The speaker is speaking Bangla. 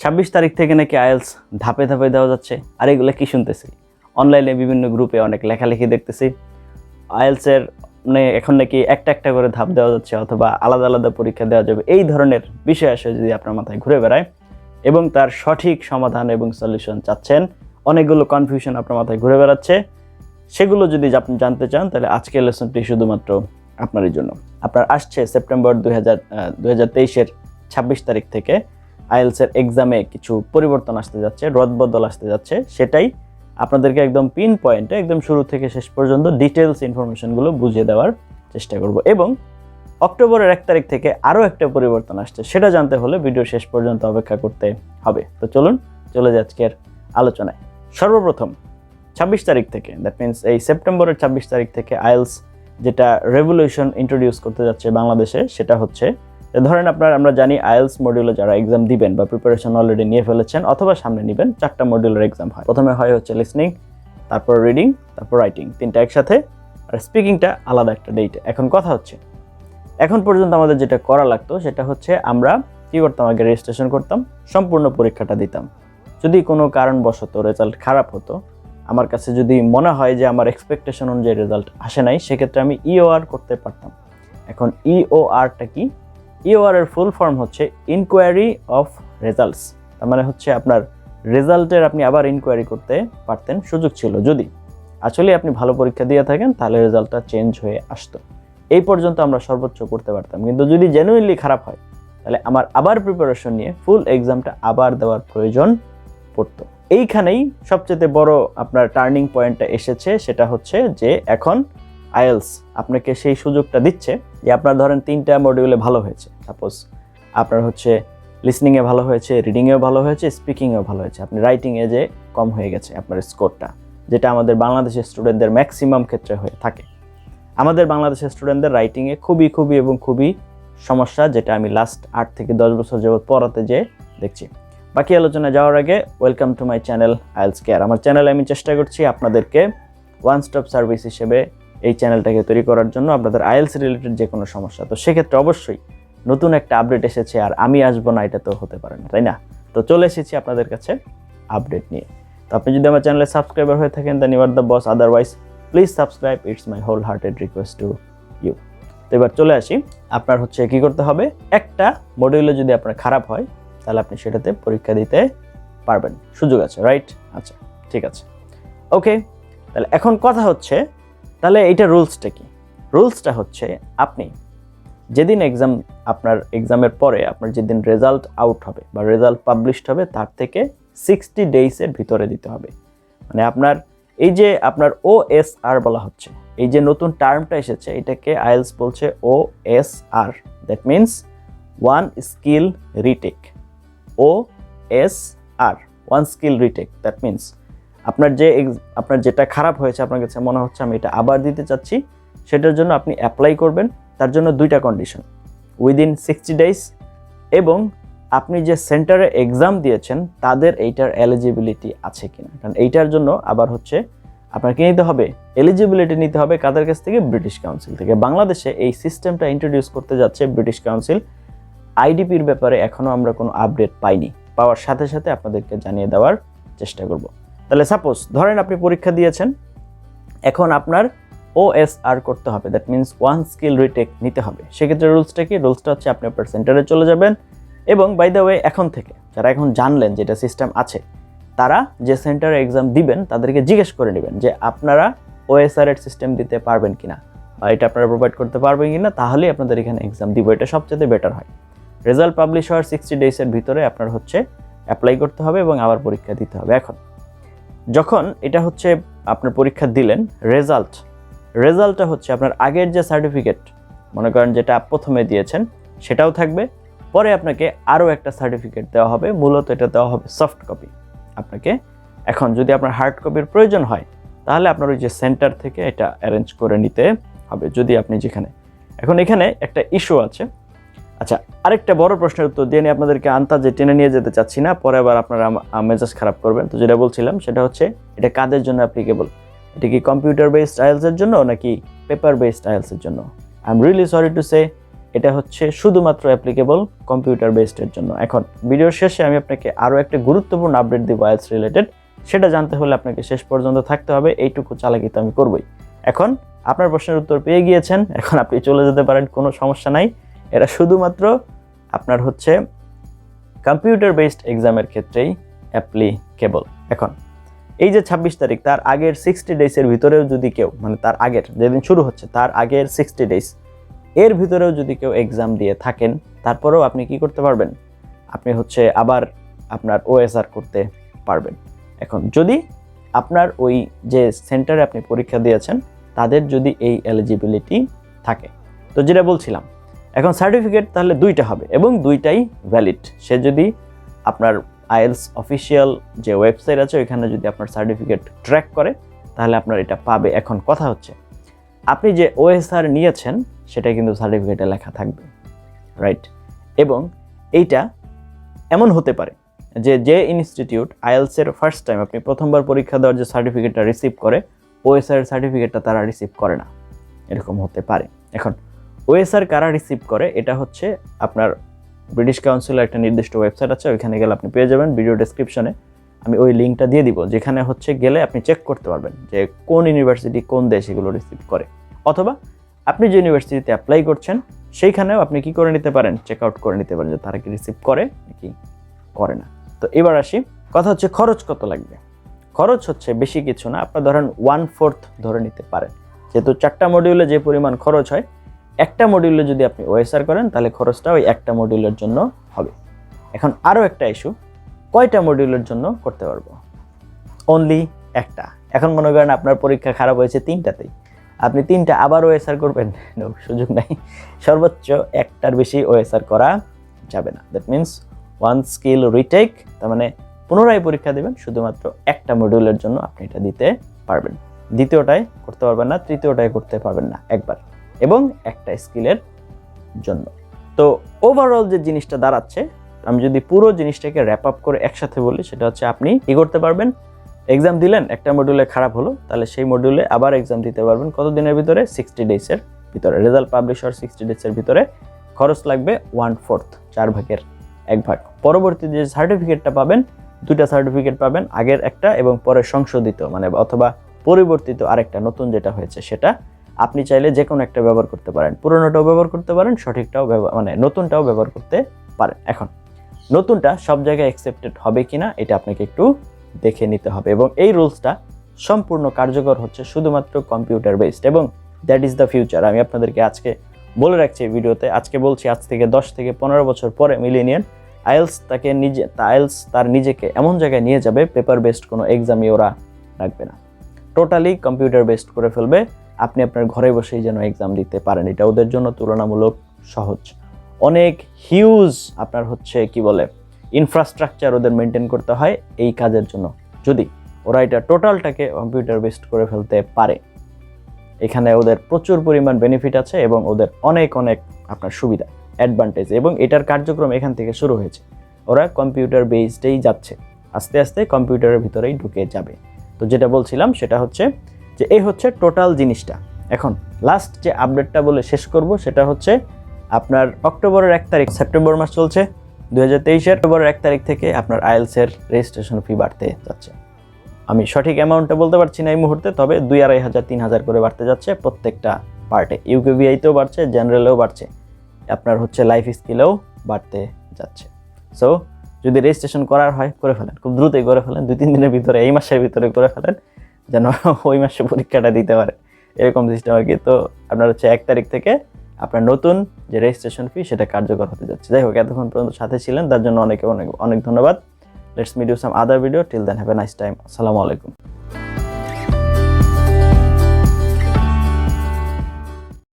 26 তারিখ থেকে নাকি আইএলস ধাপে ধাপে দেওয়া যাচ্ছে। আর এগুলো কি শুনতেছি, অনলাইনে বিভিন্ন গ্রুপে অনেক লেখালেখি দেখতেছি। আইএলসের মানে এখন নাকি একটা একটা করে ধাপ দেওয়া যাচ্ছে, অথবা আলাদা আলাদা পরীক্ষা দেওয়া যাবে। এই ধরনের বিষয় আসে যদি আপনার মাথায় ঘুরে বেড়ায় এবং তার সঠিক সমাধান এবং সলিউশন চাচ্ছেন, অনেকগুলো কনফিউশন আপনার মাথায় ঘুরে বেড়াচ্ছে, সেগুলো যদি আপনি জানতে চান তাহলে আজকের লেসনটি শুধুমাত্র আপনারই জন্য। আপনার আসছে সেপ্টেম্বর 2023-এর 26 তারিখ থেকে আইএলসের এক্সামে কিছু পরিবর্তন আসতে যাচ্ছে, রদবদল আসতে যাচ্ছে। সেটাই আপনাদেরকে একদম পিন পয়েন্টে একদম শুরু থেকে শেষ পর্যন্ত ডিটেলস ইনফরমেশনগুলো বুঝিয়ে দেওয়ার চেষ্টা করব। এবং অক্টোবরের 1 তারিখ থেকে আরও একটা পরিবর্তন আসছে, সেটা জানতে হলে ভিডিও শেষ পর্যন্ত অপেক্ষা করতে হবে। তো চলুন চলে যাই আজকের আলোচনায়। সর্বপ্রথম 26 তারিখ থেকে, দ্যাট মিনস এই সেপ্টেম্বরের 26 তারিখ থেকে আইএলস যেটা রেভলিউশন ইন্ট্রোডিউস করতে যাচ্ছে বাংলাদেশে, সেটা হচ্ছে ধরেন আমরা জানি আইএলস মডিউলে যারা এক্সাম দিবেন বা প্রিপারেশন অলরেডি নিয়ে ফেলেছেন অথবা সামনে নেবেন, 4টা মডিউলের এক্সাম হয়। প্রথমে হয় হচ্ছে লিসনিং, তারপর রিডিং, তারপর রাইটিং, 3টা একসাথে, আর স্পিকিংটা আলাদা একটা ডেট। এখন কথা হচ্ছে, এখন পর্যন্ত আমাদের যেটা করা লাগতো সেটা হচ্ছে আমরা কি করতাম, আগে রেজিস্ট্রেশন করতাম, সম্পূর্ণ পরীক্ষাটা দিতাম। যদি কোনো কারণবশত রেজাল্ট খারাপ হতো, আমার কাছে যদি মনে হয় যে আমার এক্সপেকটেশন অনুযায়ী রেজাল্ট আসে নাই, সেক্ষেত্রে আমি ইওআর করতে পারতাম। এখন ইওআরটা কি? ইওআর এর ফুল ফর্ম হচ্ছে ইনকোয়ারি অফ রেজাল্টস। তার মানে হচ্ছে আপনার রেজাল্টের আপনি আবার ইনকোয়ারি করতে পারতেন, সুযোগ ছিল। যদি আসলে আপনি ভালো পরীক্ষা দিয়ে থাকেন তাহলে রেজাল্টটা চেঞ্জ হয়ে আসতো। এই পর্যন্ত আমরা সর্বোচ্চ করতে পারতাম। কিন্তু যদি জেনুইনলি খারাপ হয় তাহলে আমার আবার প্রিপারেশন নিয়ে ফুল এক্সামটা আবার দেওয়ার প্রয়োজন পড়তো। এইখানেই সবচেয়ে বড় আপনার টার্নিং পয়েন্টটা এসেছে, সেটা হচ্ছে যে এখন আইএলস আপনাকে সেই সুযোগটা দিচ্ছে যে আপনার ধরেন 3টা মডিউলে ভালো হয়েছে, সাপোজ আপনার হচ্ছে লিসনিংয়ে ভালো হয়েছে, রিডিংয়েও ভালো হয়েছে, স্পিকিংয়েও ভালো হয়েছে, আপনি রাইটিংয়ে যে কম হয়ে গেছে আপনার স্কোরটা, যেটা আমাদের বাংলাদেশের স্টুডেন্টদের ম্যাক্সিমাম ক্ষেত্রে হয়ে থাকে। আমাদের বাংলাদেশের স্টুডেন্টদের রাইটিংয়ে খুবই সমস্যা, যেটা আমি লাস্ট 8 থেকে 10 বছর যাবত পড়াতে যেয়ে দেখছি। বাকি আলোচনায় যাওয়ার আগে welcome to my channel IELTS care. আমার চ্যানেলে আমি চেষ্টা করছি আপনাদেরকে ওয়ান স্টপ সার্ভিস হিসেবে এই চ্যানেলটাকে তৈরি করার জন্য, আপনাদের আইএলস রিলেটেড যে কোনো সমস্যা। তো সেক্ষেত্রে অবশ্যই নতুন একটা আপডেট এসেছে আর আমি আসবো না, এটা তো হতে পারে না, তাই না? তো চলে এসেছি আপনাদের কাছে আপডেট নিয়ে। তো আপনি যদি আমার চ্যানেলে সাবস্ক্রাইবার হয়ে থাকেন then you are the boss, otherwise please subscribe, it's my whole hearted request to you. তো এবার চলে আসি, আপনার হচ্ছে কি করতে হবে, একটা মডিউলে যদি আপনার খারাপ হয় তাহলে আপনি সেটাতে পরীক্ষা দিতে পারবেন, সুযোগ আছে, রাইট? আচ্ছা, ঠিক আছে, ওকে। তাহলে এখন কথা হচ্ছে, তাহলে এইটা রুলসটা কি? রুলসটা হচ্ছে আপনি যেদিন আপনার এক্সামের পরে আপনার যেদিন রেজাল্ট আউট হবে বা রেজাল্ট পাবলিশড হবে, তার থেকে 60 ডেইসের ভিতরে দিতে হবে। মানে আপনার এই যে আপনার OSR বলা হচ্ছে, এই যে নতুন টার্মটা এসেছে, এটাকে আইএলস বলছে OSR, that means one skill retake. OSR, one skill retake, that means আপনার যেটা খারাপ হয়েছে, আপনার কাছে মনে হচ্ছে আমি এটা আবার দিতে চাচ্ছি, সেটার জন্য আপনি অ্যাপ্লাই করবেন। তার জন্য 2টা কন্ডিশন, উইদিন 60 ডেজ এবং আপনি যে সেন্টারে এক্সাম দিয়েছেন তাদের এইটার এলিজিবিলিটি আছে কিনা। কারণ এইটার জন্য আবার হচ্ছে আপনার কি নিতে হবে, এলিজিবিলিটি নিতে হবে কাদের কাছ থেকে? ব্রিটিশ কাউন্সিল থেকে। বাংলাদেশে এই সিস্টেমটা ইন্ট্রোডিউস করতে যাচ্ছে ব্রিটিশ কাউন্সিল। আইডিপির ব্যাপারে এখনও আমরা কোনো আপডেট পাইনি, পাওয়ার সাথে সাথে আপনাদেরকে জানিয়ে দেওয়ার চেষ্টা করব। তাহলে সাপোজ ধরেন আপনি পরীক্ষা দিয়েছেন, এখন আপনার OSR করতে হবে, that means one skill retake নিতে হবে। সেক্ষেত্রে রুলসটা কি? রুলসটা হচ্ছে আপনি আপনার সেন্টারে চলে যাবেন এবং বাই দ্য ওয়ে এখন থেকে যারা এখন জানলেন যেটা সিস্টেম আছে, তারা যে সেন্টারে এক্সাম দিবেন তাদেরকে জিজ্ঞেস করে নেবেন যে আপনারা OSR এর সিস্টেম দিতে পারবেন কিনা বা এটা আপনারা প্রোভাইড করতে পারবেন কিনা, তাহলেই আপনাদের এখানে এক্সাম দিব। এটা সবচেয়ে বেটার হয়। রেজাল্ট পাবলিশ হওয়ার 60 ডেজের ভিতরে আপনার হচ্ছে অ্যাপ্লাই করতে হবে এবং আবার পরীক্ষা দিতে হবে। এখন যখন এটা হচ্ছে আপনার পরীক্ষা দিলেন, রেজাল্টটা হচ্ছে আপনার আগের যে সার্টিফিকেট, মনে করেন যেটা প্রথমে দিয়েছেন সেটাও থাকবে, পরে আপনাকে আরও একটা সার্টিফিকেট দেওয়া হবে। মূলত এটা দেওয়া হবে সফট কপি আপনাকে। এখন যদি আপনার হার্ড কপির প্রয়োজন হয় তাহলে আপনার ওই যে সেন্টার থেকে এটা অ্যারেঞ্জ করে নিতে হবে, যদি আপনি যেখানে। এখন এখানে একটা ইস্যু আছে। আচ্ছা, আরেকটা বড় প্রশ্নের উত্তর দিয়ে নিয়ে আপনাদেরকে আন্তাজে টেনে নিয়ে যেতে চাচ্ছি না, পরে আবার আপনারা মেজাজ খারাপ করবেন। তো যেটা বলছিলাম সেটা হচ্ছে এটা কাদের জন্য অ্যাপ্লিকেবল? এটা কি কম্পিউটার বেসড আইএলস এর জন্য নাকি পেপার বেসড আইএলস এর জন্য? I am really sorry to say এটা হচ্ছে শুধুমাত্র অ্যাপ্লিকেবল কম্পিউটার বেসডের জন্য। এখন ভিডিওর শেষে আমি আপনাকে আরও একটা গুরুত্বপূর্ণ আপডেট দিব আইএলটিএস রিলেটেড, সেটা জানতে হলে আপনাকে শেষ পর্যন্ত থাকতে হবে, এইটুকু চালাকি তো আমি করবই। এখন আপনার প্রশ্নের উত্তর পেয়ে গিয়েছেন, এখন আপনি চলে যেতে পারেন, কোনো সমস্যা নাই। এটা শুধুমাত্র আপনার হচ্ছে কম্পিউটার বেসড এক্সামের ক্ষেত্রেই অ্যাপ্লিকেবল। এখন এই যে 26 তারিখ, তার আগের 60 ডেজের ভিতরেও যদি কেউ, মানে তার আগের যেদিন শুরু হচ্ছে তার আগের 60 ডেজ এর ভিতরেও যদি কেউ এক্সাম দিয়ে থাকেন, তারপরেও আপনি কি করতে পারবেন, আপনি হচ্ছে আবার আপনার ওএসআর করতে পারবেন। এখন যদি আপনার ওই যে সেন্টারে আপনি পরীক্ষা দিয়েছেন তাদের যদি এই এলিজিবিলিটি থাকে, তো যেটা বলছিলাম, এখন সার্টিফিকেট তাহলে দুইটা হবে এবং দুইটাই ভ্যালিড। সে যদি আপনার আইএলটিএস অফিসিয়াল যে ওয়েবসাইট আছে ওইখানে যদি আপনার সার্টিফিকেট ট্র্যাক করে তাহলে আপনার এটা পাবে। এখন কথা হচ্ছে আপনি যে ওএসআর নিয়েছেন সেটা কিন্তু সার্টিফিকেটে লেখা থাকবে, রাইট? এবং এইটা এমন হতে পারে যে ইনস্টিটিউট আইএলটিএসের ফার্স্ট টাইম আপনি প্রথমবার পরীক্ষা দেওয়ার যে সার্টিফিকেটটা রিসিভ করে, ওএসআর সার্টিফিকেটটা তারা রিসিভ করে না, এরকম হতে পারে। এখন ওএসআর কারা রিসিভ করে, এটা হচ্ছে আপনার ব্রিটিশ কাউন্সিলের একটা নির্দিষ্ট ওয়েবসাইট আছে, ওইখানে গেলে আপনি পেয়ে যাবেন। ভিডিও ডেসক্রিপশনে আমি ওই লিঙ্কটা দিয়ে দিব, যেখানে হচ্ছে গেলে আপনি চেক করতে পারবেন যে কোন ইউনিভার্সিটি কোন দেশ এগুলো রিসিভ করে, অথবা আপনি যে ইউনিভার্সিটিতে অ্যাপ্লাই করছেন সেইখানেও আপনি কি করে নিতে পারেন, চেক আউট করে নিতে পারেন যে তারা কি রিসিভ করে নাকি করে না। তো এবার আসি, কথা হচ্ছে খরচ কত লাগবে। খরচ হচ্ছে বেশি কিছু না, আপনার ধরেন 1/4 ধরে নিতে পারেন। যেহেতু 4টা মডিউলে যে পরিমাণ খরচ হয়, একটা মডিউলে যদি আপনি ওএসআর করেন তাহলে খরচটা ওই একটা মডিউলের জন্য হবে। এখন আরও একটা ইস্যু, কয়টা মডিউলের জন্য করতে পারবো? অনলি একটা। এখন মনে করেন আপনার পরীক্ষা খারাপ হয়েছে 3টাতেই, আপনি 3টা আবার ওএসআর করবেন? সুযোগ নাই। সর্বোচ্চ একটার বেশি ওএসআর করা যাবে না। That means one skill retake, তার মানে পুনরায় পরীক্ষা দেবেন, শুধুমাত্র একটা মডিউলের জন্য আপনি এটা দিতে পারবেন। দ্বিতীয়টায় করতে পারবেন না, তৃতীয়টায় করতে পারবেন না একবার, এবং একটা স্কিলের জন্য। তো ওভারঅল যে জিনিসটা দাঁড়াচ্ছে, আমি যদি পুরো জিনিসটাকে র্যাপ আপ করে একসাথে বলি, সেটা হচ্ছে আপনি কি করতে পারবেন, এক্সাম দিলেন, একটা মডিউলে খারাপ হলো, তাহলে সেই মডিউলে আবার এক্সাম দিতে পারবেন। কতদিনের ভিতরে? 60 ডেজের ভিতরে। রেজাল্ট পাবলিশ হওয়ার 60 ডেজের ভিতরে। খরচ লাগবে 1/4, 4/1 পরবর্তী যে সার্টিফিকেটটা পাবেন, 2টা সার্টিফিকেট পাবেন, আগের একটা এবং পরে সংশোধিত, মানে অথবা পরিবর্তিত আরেকটা নতুন যেটা হয়েছে সেটা। আপনি চাইলে যে কোনো একটা ব্যবহার করতে পারেন, পুরোনোটাও ব্যবহার করতে পারেন, সঠিকটাও মানে নতুনটাও ব্যবহার করতে পারেন। এখন নতুনটা সব জায়গায় অ্যাকসেপ্টেড হবে কিনা এটা আপনাকে একটু দেখে নিতে হবে, এবং এই রুলসটা সম্পূর্ণ কার্যকর হচ্ছে শুধুমাত্র কম্পিউটার বেসড, এবং দ্যাট ইজ দ্য ফিউচার। আমি আপনাদেরকে আজকে বলে রাখছি এই ভিডিওতে, আজকে বলছি, আজ থেকে 10 থেকে 15 বছর পরে মিলেনিয়াল আইএলটিএস তার নিজেকে এমন জায়গায় নিয়ে যাবে, পেপার বেসড কোনো এক্সামই ওরা রাখবে না, টোটালি কম্পিউটার বেসড করে ফেলবে। আপনি আপনার ঘরে বসেই যেন এক্সাম দিতে পারেন, এটা ওদের জন্য তুলনামূলক সহজ। অনেক হিউজ আপনার হচ্ছে কি বলে ইনফ্রাস্ট্রাকচার ওদের মেনটেন করতে হয় এই কাজের জন্য। যদি ওরা এটা টোটালটাকে কম্পিউটার বেসড করে ফেলতে পারে, এখানে ওদের প্রচুর পরিমাণ বেনিফিট আছে এবং ওদের অনেক আপনার সুবিধা, অ্যাডভান্টেজ, এবং এটার কার্যক্রম এখান থেকে শুরু হয়েছে। ওরা কম্পিউটার বেসডেই যাচ্ছে, আস্তে আস্তে কম্পিউটারের ভিতরেই ঢুকে যাবে। তো যেটা বলছিলাম সেটা হচ্ছে যে এই হচ্ছে টোটাল জিনিসটা। এখন লাস্ট যে আপডেটটা বলে শেষ করব সেটা হচ্ছে আপনার অক্টোবরের 1 তারিখ, সেপ্টেম্বর মাস চলছে 2023-এর, অক্টোবরের 1 তারিখ থেকে আপনার আইএলটিএস-এর রেজিস্ট্রেশন ফি বাড়তে যাচ্ছে। আমি সঠিক অ্যামাউন্টটা বলতে পারছি না এই মুহূর্তে, তবে 2,500 3,000 করে বাড়তে যাচ্ছে প্রত্যেকটা পার্টে। ইউকেভিআইতেও বাড়ছে, জেনারেলেও বাড়ছে, আপনার হচ্ছে লাইফ স্কিলেও বাড়তে যাচ্ছে। সো যদি রেজিস্ট্রেশন করার হয় করে ফেলেন, খুব দ্রুতই করে ফেলেন, 2-3 দিনের ভিতরে, এই মাসের ভিতরে করে ফেলেন, যেন ওই মাসে পরীক্ষাটা দিতে পারে, এরকম সিস্টেম আর কি। তো আপনার হচ্ছে 1 তারিখ থেকে আপনার নতুন যে রেজিস্ট্রেশন ফি সেটা কার্যকর হতে যাচ্ছে। যাই হোক, এতক্ষণ পর্যন্ত সাথে ছিলেন তার জন্য অনেক ধন্যবাদ। Let's meet you some other video, till then have a nice time. আসসালামু আলাইকুম।